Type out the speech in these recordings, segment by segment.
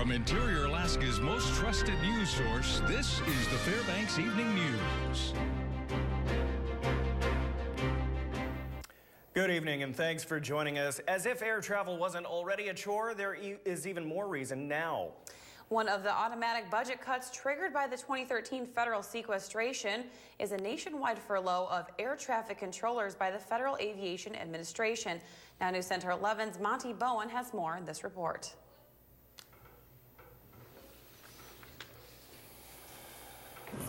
From Interior Alaska's most trusted news source, this is the Fbx Evening News. Good evening and thanks for joining us. As if air travel wasn't already a chore, there is even more reason now. One of the automatic budget cuts triggered by the 2013 federal sequestration is a nationwide furlough of air traffic controllers by the Federal Aviation Administration. Now News Center 11's Monty Bowen has more in this report.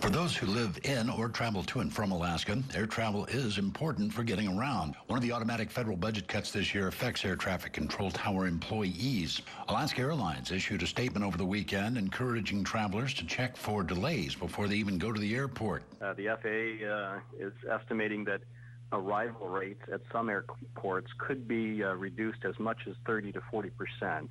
For those who live in or travel to and from Alaska, air travel is important for getting around. One of the automatic federal budget cuts this year affects air traffic control tower employees. Alaska Airlines issued a statement over the weekend encouraging travelers to check for delays before they even go to the airport. The FAA is estimating that arrival rates at some airports could be reduced as much as 30 to 40%.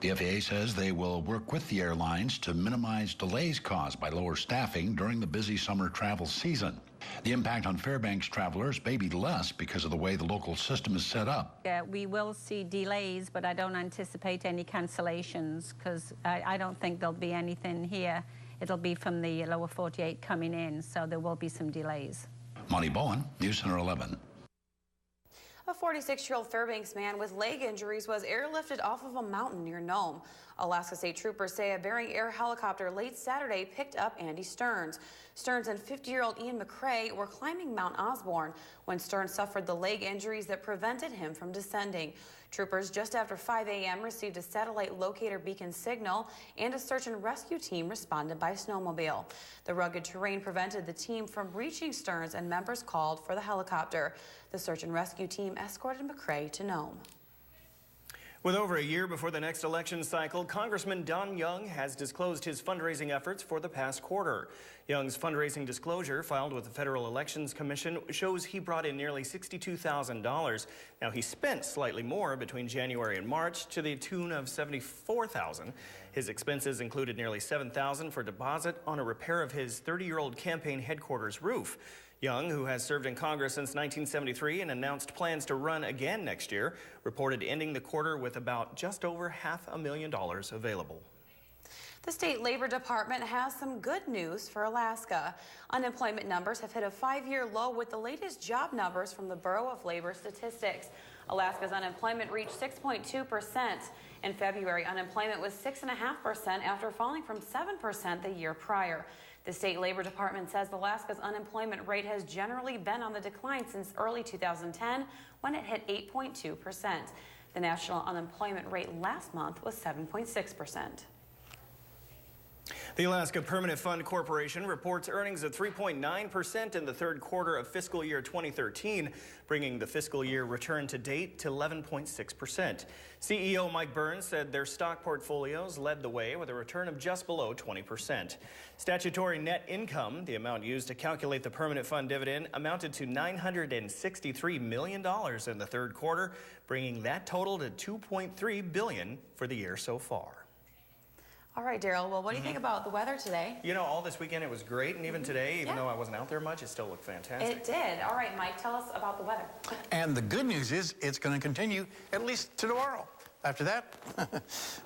The FAA says they will work with the airlines to minimize delays caused by lower staffing during the busy summer travel season. The impact on Fairbanks travelers may be less because of the way the local system is set up. We will see delays, but I don't anticipate any cancellations because I don't think there'll be anything here. It'll be from the lower 48 coming in, so there will be some delays. Monty Bowen, News Center 11. A 46-year-old Fairbanks man with leg injuries was airlifted off of a mountain near Nome. Alaska State Troopers say a Bering Air helicopter late Saturday picked up Andy Stearns. Stearns and 50-year-old Ian McCrae were climbing Mount Osborne when Stearns suffered the leg injuries that prevented him from descending. Troopers just after 5 a.m. received a satellite locator beacon signal and a search and rescue team responded by snowmobile. The rugged terrain prevented the team from reaching Stearns and members called for the helicopter. The search and rescue team escorted McCrae to Nome. With over a year before the next election cycle, Congressman Don Young has disclosed his fundraising efforts for the past quarter. Young's fundraising disclosure, filed with the Federal Elections Commission, shows he brought in nearly $62,000. Now, he spent slightly more between January and March to the tune of $74,000. His expenses included nearly $7,000 for deposit on a repair of his 30-year-old campaign headquarters roof. Young, who has served in Congress since 1973 and announced plans to run again next year, reported ending the quarter with about just over $500,000 available. The State Labor Department has some good news for Alaska. Unemployment numbers have hit a 5-year low with the latest job numbers from the Bureau of Labor Statistics. Alaska's unemployment reached 6.2%. In February, unemployment was 6.5% after falling from 7% the year prior. The State Labor Department says Alaska's unemployment rate has generally been on the decline since early 2010 when it hit 8.2%. The national unemployment rate last month was 7.6%. The Alaska Permanent Fund Corporation reports earnings of 3.9% in the third quarter of fiscal year 2013, bringing the fiscal year return to date to 11.6%. CEO Mike Burns said their stock portfolios led the way with a return of just below 20%. Statutory net income, the amount used to calculate the permanent fund dividend, amounted to $963 million in the third quarter, bringing that total to $2.3 billion for the year so far. All right, Daryl. Well, what do you think about the weather today? You know, all this weekend it was great, and even today, even though I wasn't out there much, it still looked fantastic. It did. All right, Mike, tell us about the weather. And the good news is it's going to continue at least to tomorrow. After that,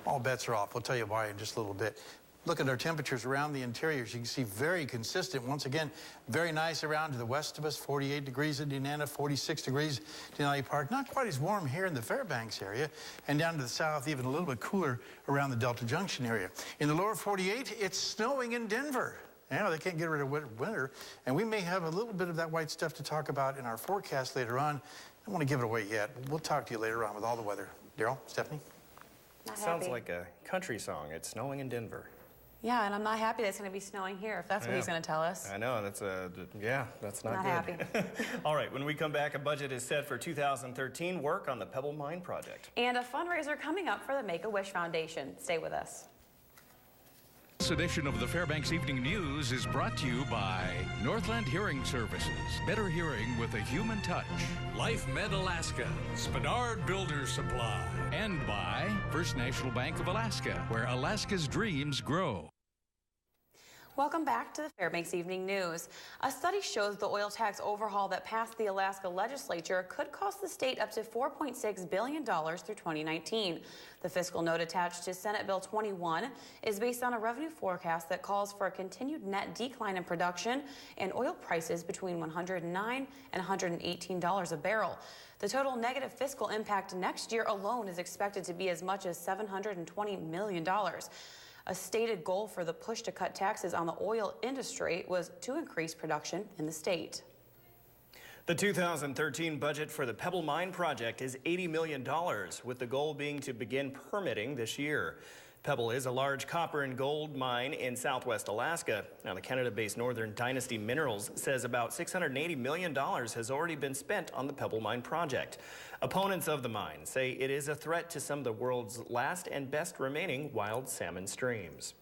all bets are off. We'll tell you why in just a little bit. Look at our temperatures around the interiors. You can see very consistent. Once again, very nice around to the west of us, 48 degrees in Denali, 46 degrees in Denali Park. Not quite as warm here in the Fairbanks area. And down to the south, even a little bit cooler around the Delta Junction area. In the lower 48, it's snowing in Denver. You know, they can't get rid of winter. And we may have a little bit of that white stuff to talk about in our forecast later on. I don't want to give it away yet. We'll talk to you later on with all the weather. Daryl, Stephanie? Sounds like a country song. It's snowing in Denver. Yeah, and I'm not happy that it's going to be snowing here, if that's what he's going to tell us. I know, that's that's not good. Happy. All right, when we come back, a budget is set for 2013, work on the Pebble Mine project. And a fundraiser coming up for the Make-A-Wish Foundation. Stay with us. This edition of the Fbx Evening News is brought to you by Northland Hearing Services. Better hearing with a human touch. Life Med Alaska, Spadard Builder Supply. And by First National Bank of Alaska, where Alaska's dreams grow. Welcome back to the Fbx Evening News. A study shows the oil tax overhaul that passed the Alaska legislature could cost the state up to $4.6 billion through 2019. The fiscal note attached to Senate Bill 21 is based on a revenue forecast that calls for a continued net decline in production and oil prices between $109 and $118 a barrel. The total negative fiscal impact next year alone is expected to be as much as $720 million. A stated goal for the push to cut taxes on the oil industry was to increase production in the state. The 2013 budget for the Pebble Mine project is $80 million, with the goal being to begin permitting this year. Pebble is a large copper and gold mine in southwest Alaska. Now, the Canada-based Northern Dynasty Minerals says about $680 million has already been spent on the Pebble Mine project. Opponents of the mine say it is a threat to some of the world's last and best remaining wild salmon streams.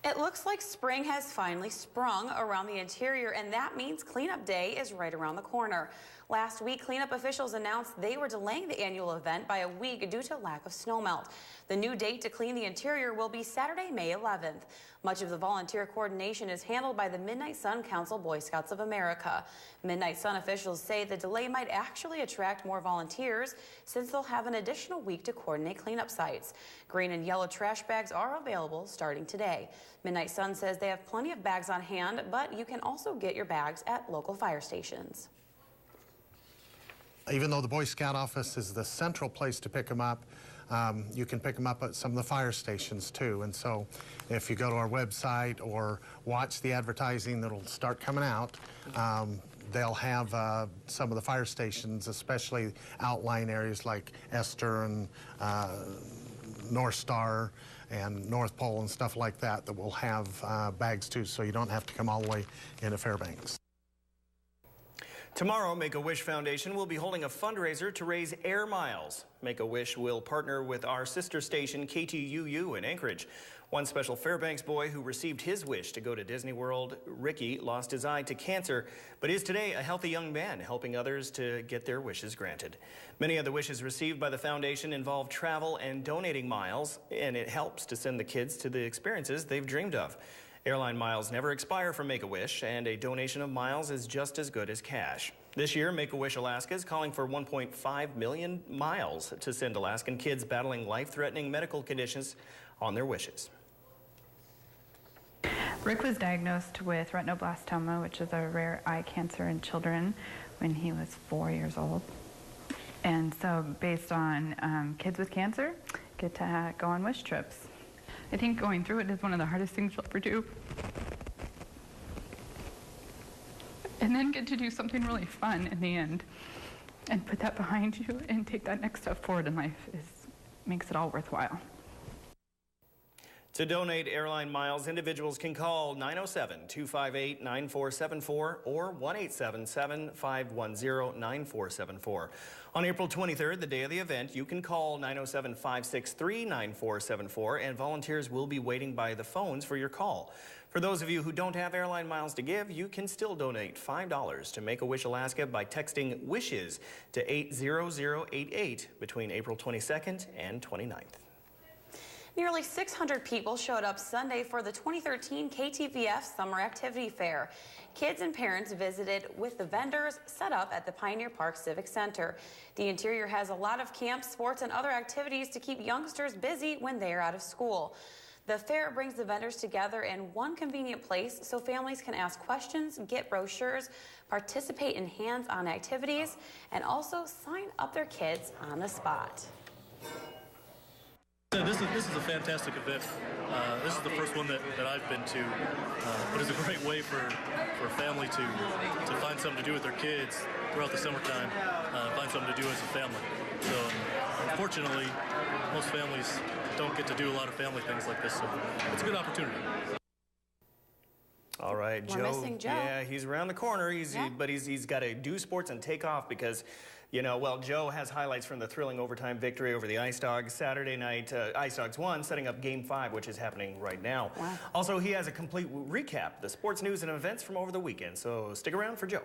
It looks like spring has finally sprung around the interior, and that means cleanup day is right around the corner. Last week, cleanup officials announced they were delaying the annual event by a week due to lack of snowmelt. The new date to clean the interior will be Saturday, May 11th. Much of the volunteer coordination is handled by the Midnight Sun Council Boy Scouts of America. Midnight Sun officials say the delay might actually attract more volunteers since they'll have an additional week to coordinate cleanup sites. Green and yellow trash bags are available starting today. Midnight Sun says they have plenty of bags on hand, but you can also get your bags at local fire stations. Even though the Boy Scout office is the central place to pick them up, you can pick them up at some of the fire stations too. And so if you go to our website or watch the advertising that'll start coming out, they'll have some of the fire stations, especially outlying areas like Esther and North Star and North Pole and stuff like that, that will have bags too, so you don't have to come all the way into Fairbanks. Tomorrow, Make-A-Wish Foundation will be holding a fundraiser to raise air miles. Make-A-Wish will partner with our sister station, KTUU in Anchorage. One special Fairbanks boy who received his wish to go to Disney World, Ricky, lost his eye to cancer, but is today a healthy young man helping others to get their wishes granted. Many of the wishes received by the foundation involve travel and donating miles, and it helps to send the kids to the experiences they've dreamed of. Airline miles never expire from Make-A-Wish, and a donation of miles is just as good as cash. This year, Make-A-Wish Alaska is calling for 1.5 million miles to send Alaskan kids battling life-threatening medical conditions on their wishes. Rick was diagnosed with retinoblastoma, which is a rare eye cancer in children, when he was 4 years old. And so based on kids with cancer get to go on wish trips. I think going through it is one of the hardest things you'll ever do. And then get to do something really fun in the end and put that behind you and take that next step forward in life makes it all worthwhile. To donate airline miles, individuals can call 907-258-9474 or 1-877-510-9474. On April 23rd, the day of the event, you can call 907-563-9474 and volunteers will be waiting by the phones for your call. For those of you who don't have airline miles to give, you can still donate $5 to Make-A-Wish Alaska by texting WISHES to 80088 between April 22nd and 29th. Nearly 600 people showed up Sunday for the 2013 KTVF Summer Activity Fair. Kids and parents visited with the vendors set up at the Pioneer Park Civic Center. The interior has a lot of camps, sports, and other activities to keep youngsters busy when they are out of school. The fair brings the vendors together in one convenient place so families can ask questions, get brochures, participate in hands-on activities, and also sign up their kids on the spot. This is a fantastic event. This is the first one that I've been to, but it's a great way for a family to find something to do with their kids throughout the summertime, find something to do as a family. So unfortunately, most families don't get to do a lot of family things like this, so it's a good opportunity. All right, We're missing Joe. Yeah, he's around the corner, but he's got to do sports and take off because, you know, well, Joe has highlights from the thrilling overtime victory over the Ice Dogs Saturday night. Ice Dogs won, setting up Game 5, which is happening right now. Wow. Also, he has a complete recap, the sports news and events from over the weekend, so stick around for Joe.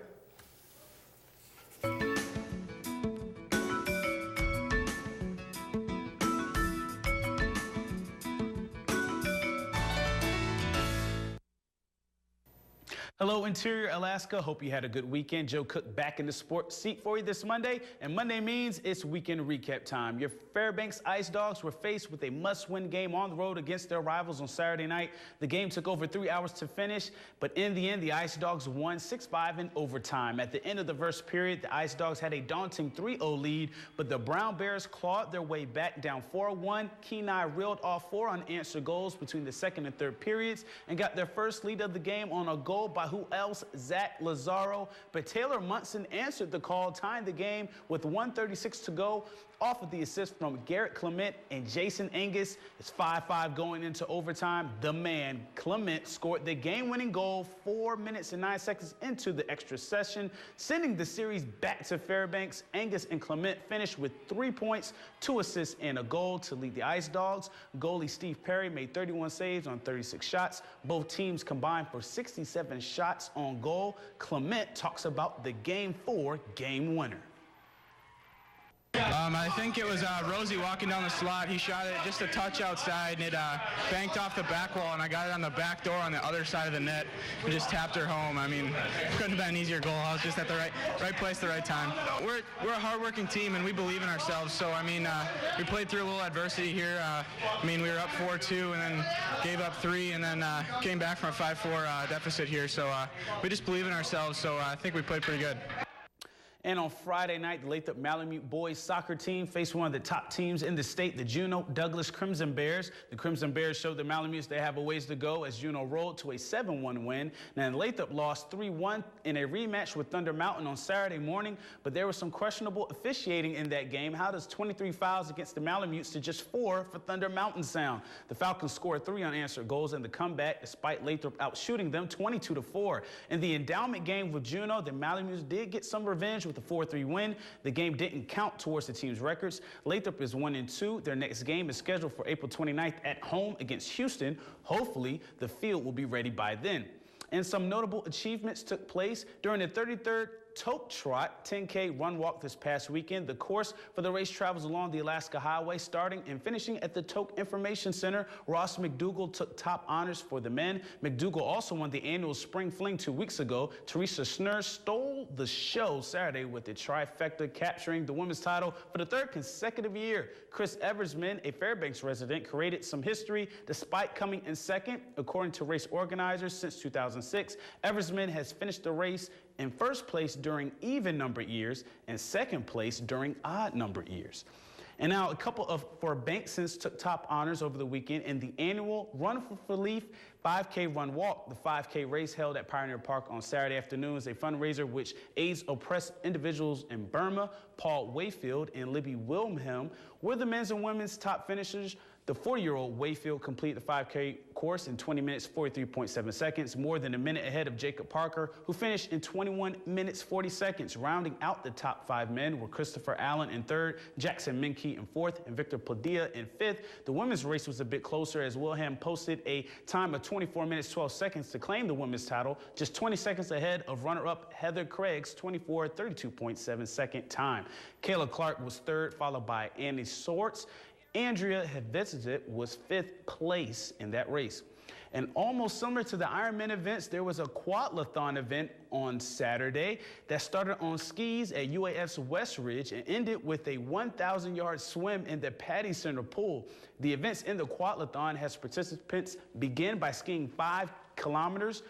Hello, Interior Alaska. Hope you had a good weekend. Joe Cook back in the sports seat for you this Monday. And Monday means it's weekend recap time. Your Fairbanks Ice Dogs were faced with a must-win game on the road against their rivals on Saturday night. The game took over 3 hours to finish, but in the end, the Ice Dogs won 6-5 in overtime. At the end of the first period, the Ice Dogs had a daunting 3-0 lead, but the Brown Bears clawed their way back down 4-1. Kenai reeled off 4 unanswered goals between the second and third periods and got their first lead of the game on a goal by who else? Zach Lazaro. But Taylor Munson answered the call, tying the game with 1:36 to go off of the assist from Garrett Clement and Jason Angus. It's 5-5 going into overtime. The man, Clement, scored the game-winning goal 4 minutes and 9 seconds into the extra session, sending the series back to Fairbanks. Angus and Clement finished with 3 points, 2 assists, and a goal to lead the Ice Dogs. Goalie Steve Perry made 31 saves on 36 shots. Both teams combined for 67 shots on goal. Clement talks about the Game 4 game winner. I think it was Rosie walking down the slot. He shot it just a touch outside, and it banked off the back wall, and I got it on the back door on the other side of the net and just tapped her home. I mean, couldn't have been an easier goal. I was just at the right place, the right time. We're a hard-working team, and we believe in ourselves. So, I mean, we played through a little adversity here. I mean, we were up 4-2 and then gave up 3 and then came back from a 5-4 deficit here. So we just believe in ourselves, so I think we played pretty good. And on Friday night, the Lathrop Malamute boys soccer team faced one of the top teams in the state, the Juneau Douglas Crimson Bears. The Crimson Bears showed the Malamutes they have a ways to go as Juneau rolled to a 7-1 win. Now, Lathrop lost 3-1 in a rematch with Thunder Mountain on Saturday morning, but there was some questionable officiating in that game. How does 23 fouls against the Malamutes to just 4 for Thunder Mountain sound? The Falcons scored 3 unanswered goals in the comeback, despite Lathrop outshooting them 22-4. In the endowment game with Juneau, the Malamutes did get some revenge with the 4-3 win. The game didn't count towards the team's records. Lathrop is 1-2. Their next game is scheduled for April 29th at home against Houston. Hopefully, the field will be ready by then. And some notable achievements took place during the 33rd Toke Trot 10K run walk this past weekend. The course for the race travels along the Alaska Highway, starting and finishing at the Toke Information Center. Ross McDougall took top honors for the men. McDougall also won the annual Spring Fling 2 weeks ago. Teresa Schnurr stole the show Saturday with the trifecta, capturing the women's title for the 3rd consecutive year. Chris Eversman, a Fairbanks resident, created some history despite coming in 2nd. According to race organizers, since 2006, Eversman has finished the race in 1st place during even number years and 2nd place during odd number years. And now a couple of Fairbanksans took top honors over the weekend in the annual Run for Relief 5K Run Walk. The 5K race held at Pioneer Park on Saturday afternoon is a fundraiser which aids oppressed individuals in Burma. Paul Wayfield and Libby Wilhelm were the men's and women's top finishers. The 40-year-old Wayfield completed the 5K course in 20 minutes, 43.7 seconds, more than a minute ahead of Jacob Parker, who finished in 21 minutes, 40 seconds. Rounding out the top 5 men were Christopher Allen in 3rd, Jackson Minke in 4th, and Victor Padilla in 5th. The women's race was a bit closer as Wilhelm posted a time of 24 minutes, 12 seconds to claim the women's title, just 20 seconds ahead of runner-up Heather Craig's 32.7 second time. Kayla Clark was 3rd, followed by Annie Swartz. Andrea Hedvesic was 5th place in that race. And almost similar to the Ironman events, there was a quadlathon event on Saturday that started on skis at UAF's West Ridge and ended with a 1,000-yard swim in the Patty Center pool. The events in the quadlathon has participants begin by skiing 5 kilometers,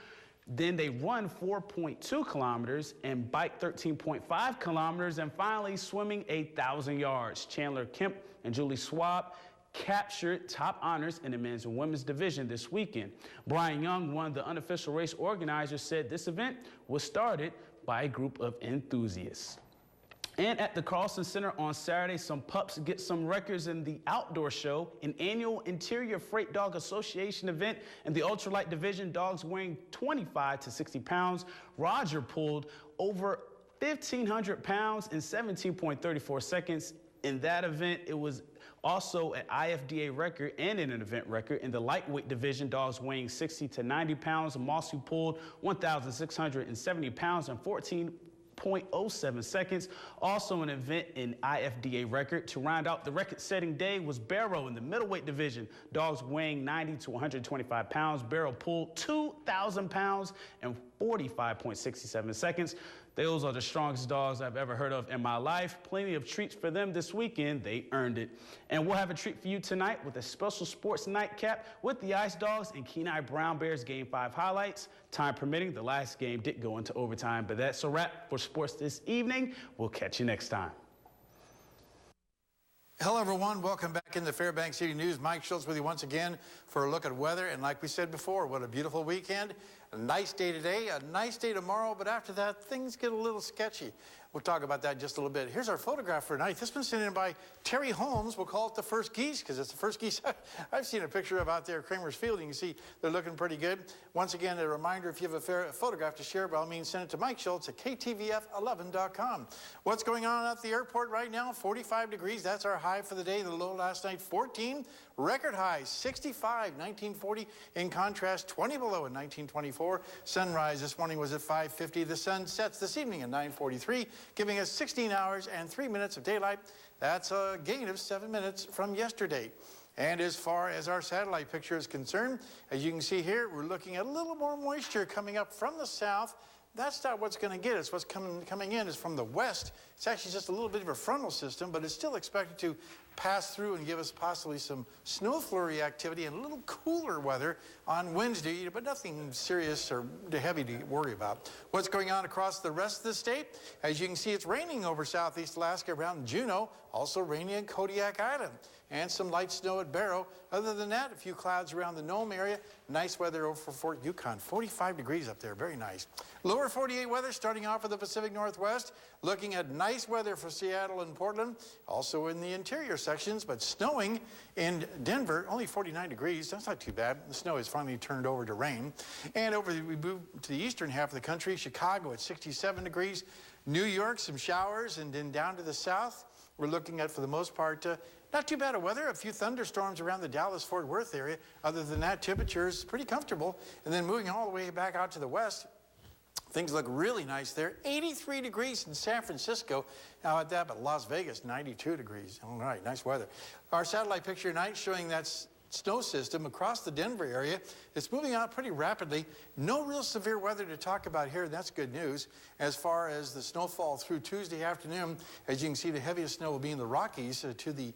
then they run 4.2 kilometers and bike 13.5 kilometers, and finally swimming 1,000 yards. Chandler Kemp and Julie Schwab captured top honors in the men's and women's division this weekend. Brian Young, one of the unofficial race organizers, said this event was started by a group of enthusiasts. And at the Carlson Center on Saturday, some pups get some records in the outdoor show, an annual Interior Freight Dog Association event. In the ultralight division, dogs weighing 25 to 60 pounds. Roger pulled over 1,500 pounds in 17.34 seconds. In that event, it was also an IFDA record and an event record. In the lightweight division, dogs weighing 60 to 90 pounds, Mossy pulled 1,670 pounds in .07 seconds. Also an event in IFDA record. To round out the record-setting day was Barrow in the middleweight division. Dogs weighing 90 to 125 pounds. Barrow pulled 2,000 pounds in 45.67 seconds. Those are the strongest dogs I've ever heard of in my life. Plenty of treats for them this weekend. They earned it. And we'll have a treat for you tonight with a special sports nightcap with the Ice Dogs and Kenai Brown Bears Game 5 highlights. Time permitting, the last game did go into overtime, but that's a wrap for sports this evening. We'll catch you next time. Hello, everyone. Welcome back into Fairbanks Evening News. Mike Schultz with you once again for a look at weather. And like we said before, what a beautiful weekend. A nice day today, a nice day tomorrow, but after that, things get a little sketchy. We'll talk about that in just a little bit. Here's our photograph for tonight. This one's sent in by Terry Holmes. We'll call it the first geese because it's the first geese I've seen a picture of out there at Kramer's Field. You can see they're looking pretty good. Once again, a reminder, if you have a photograph to share, by all means, send it to Mike Schultz at KTVF11.com. What's going on at the airport right now? 45 degrees. That's our high for the day. The low last night, 14. Record high, 65, 1940. In contrast, 20 below in 1924. Sunrise this morning was at 5:50. The sun sets this evening at 9:43, giving us 16 hours and 3 minutes of daylight. That's a gain of 7 minutes from yesterday. And as far as our satellite picture is concerned, as you can see here, we're looking at a little more moisture coming up from the south. That's not what's going to get us. What's coming in is from the west. It's actually just a little bit of a frontal system, but it's still expected to pass through and give us possibly some snow flurry activity and a little cooler weather on Wednesday, but nothing serious or heavy to worry about. What's going on across the rest of the state? As you can see, it's raining over southeast Alaska around Juneau, also raining at Kodiak Island, and some light snow at Barrow. Other than that, a few clouds around the Nome area. Nice weather over for Fort Yukon. 45 degrees up there, very nice. Lower 48 weather starting off with the Pacific Northwest. Looking at nice weather for Seattle and Portland, also in the interior sections, but snowing in Denver, only 49 degrees. That's not too bad. The snow has finally turned over to rain. And we move to the eastern half of the country, Chicago at 67 degrees. New York, some showers, and then down to the south, we're looking at, for the most part, not too bad of weather. A few thunderstorms around the Dallas-Fort Worth area. Other than that, temperature is pretty comfortable. And then moving all the way back out to the west, things look really nice there. 83 degrees in San Francisco. How about that? But Las Vegas, 92 degrees. All right, nice weather. Our satellite picture tonight showing that snow system across the Denver area. It's moving out pretty rapidly. No real severe weather to talk about here, and that's good news. As far as the snowfall through Tuesday afternoon, as you can see, the heaviest snow will be in the Rockies to the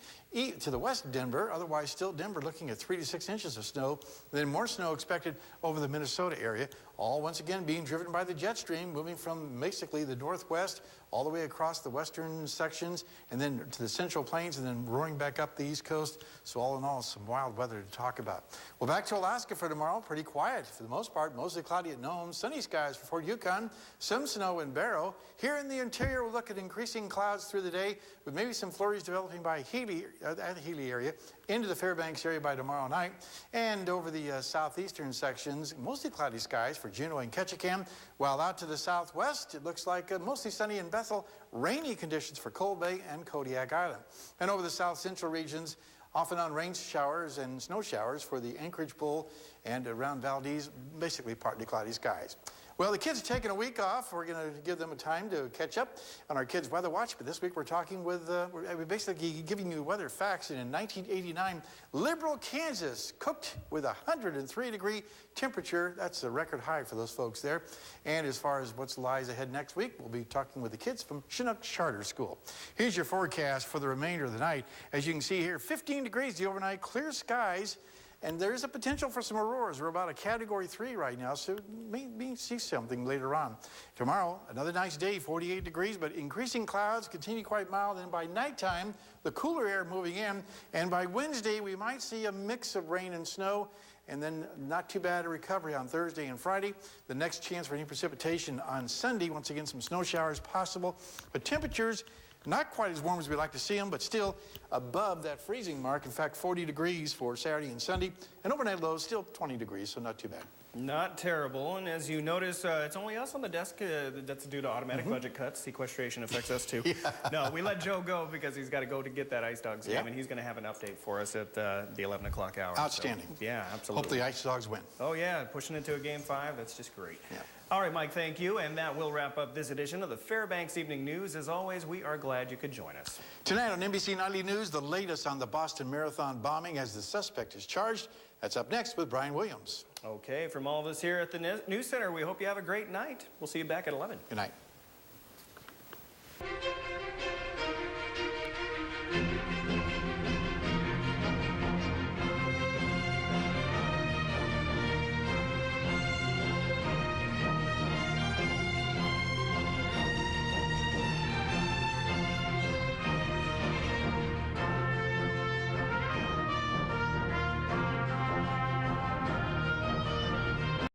west of Denver. Otherwise, still Denver looking at 3 to 6 inches of snow. Then more snow expected over the Minnesota area. All once again being driven by the jet stream, moving from basically the northwest all the way across the western sections and then to the central plains and then roaring back up the east coast. So all in all, some wild weather to talk about. Well, back to Alaska for tomorrow. Pretty quiet for the most part. Mostly cloudy at Nome. Sunny skies for Fort Yukon. Some snow in Barrow. Here in the interior, we'll look at increasing clouds through the day with maybe some flurries developing by Healy, at the Healy area, into the Fairbanks area by tomorrow night. And over the southeastern sections, mostly cloudy skies for Juneau and Ketchikan. While out to the southwest, it looks like mostly sunny in Bethel. Rainy conditions for Cold Bay and Kodiak Island. And over the south central regions, off and on rain showers and snow showers for the Anchorage Bowl and around Valdez, basically partly cloudy skies. Well, the kids are taking a week off. We're going to give them a time to catch up on our kids' weather watch. But this week we're talking with, we're basically giving you weather facts. And in 1989, Liberal, Kansas cooked with a 103-degree temperature. That's a record high for those folks there. And as far as what lies ahead next week, we'll be talking with the kids from Chinook Charter School. Here's your forecast for the remainder of the night. As you can see here, 15 degrees the overnight, clear skies. And there is a potential for some auroras. We're about a Category 3 right now, so maybe see something later on. Tomorrow, another nice day, 48 degrees, but increasing clouds, continue quite mild. And by nighttime, the cooler air moving in. And by Wednesday, we might see a mix of rain and snow. And then not too bad a recovery on Thursday and Friday. The next chance for any precipitation on Sunday. Once again, some snow showers possible. But temperatures, not quite as warm as we like to see them, but still above that freezing mark. In fact, 40 degrees for Saturday and Sunday. And overnight lows still 20 degrees, so not too bad. Not terrible. And as you notice, it's only us on the desk. That's due to automatic budget cuts. Sequestration affects us too. No, we let Joe go because he's got to go to get that Ice Dogs game, and he's going to have an update for us at the 11 o'clock hour. Outstanding. So, yeah, absolutely. Hope the Ice Dogs win. Oh, yeah, pushing into a Game 5. That's just great. Yeah. All right, Mike, thank you. And that will wrap up this edition of the Fbx Evening News. As always, we are glad you could join us. Tonight on NBC Nightly News, the latest on the Boston Marathon bombing as the suspect is charged. That's up next with Brian Williams. Okay, from all of us here at the News Center, we hope you have a great night. We'll see you back at 11. Good night.